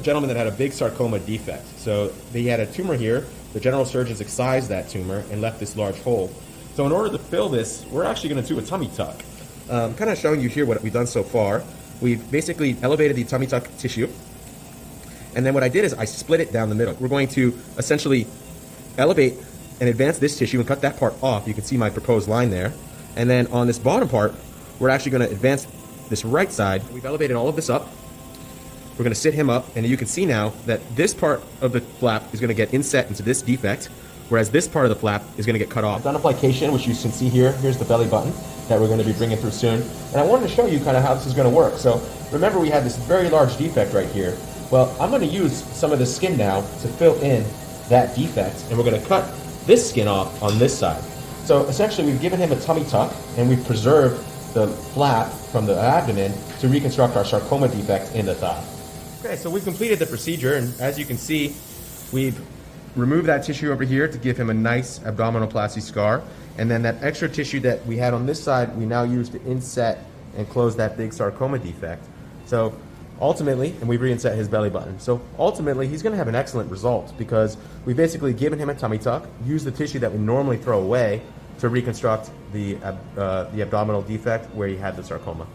gentleman that had a big sarcoma defect. So he had a tumor here. The general surgeons excised that tumor and left this large hole. So in order to fill this, we're actually going to do a tummy tuck. Kind of showing you here what we've done so far. We've basically elevated the tummy tuck tissue. And then what I did is I split it down the middle. We're going to essentially elevate and advance this tissue and cut that part off. You can see my proposed line there. And then on this bottom part, we're actually going to advance this right side. We've elevated all of this up. We're going to sit him up, and you can see now that this part of the flap is going to get inset into this defect, whereas this part of the flap is going to get cut off. I've done application, which you can see here. Here's the belly button that we're going to be bringing through soon. And I wanted to show you kind of how this is going to work. So remember, we had this very large defect right here. Well, I'm going to use some of the skin now to fill in that defect, and we're going to cut this skin off on this side. So essentially, we've given him a tummy tuck, and we've preserved the flap from the abdomen to reconstruct our sarcoma defect in the thigh. Okay, so we've completed the procedure, and as you can see, we've removed that tissue over here to give him a nice abdominoplasty scar, and then that extra tissue that we had on this side, we now use to inset and close that big sarcoma defect. So ultimately, and we've reinset his belly button. So ultimately, he's going to have an excellent result because we've basically given him a tummy tuck, used the tissue that we normally throw away to reconstruct the abdominal defect where he had the sarcoma.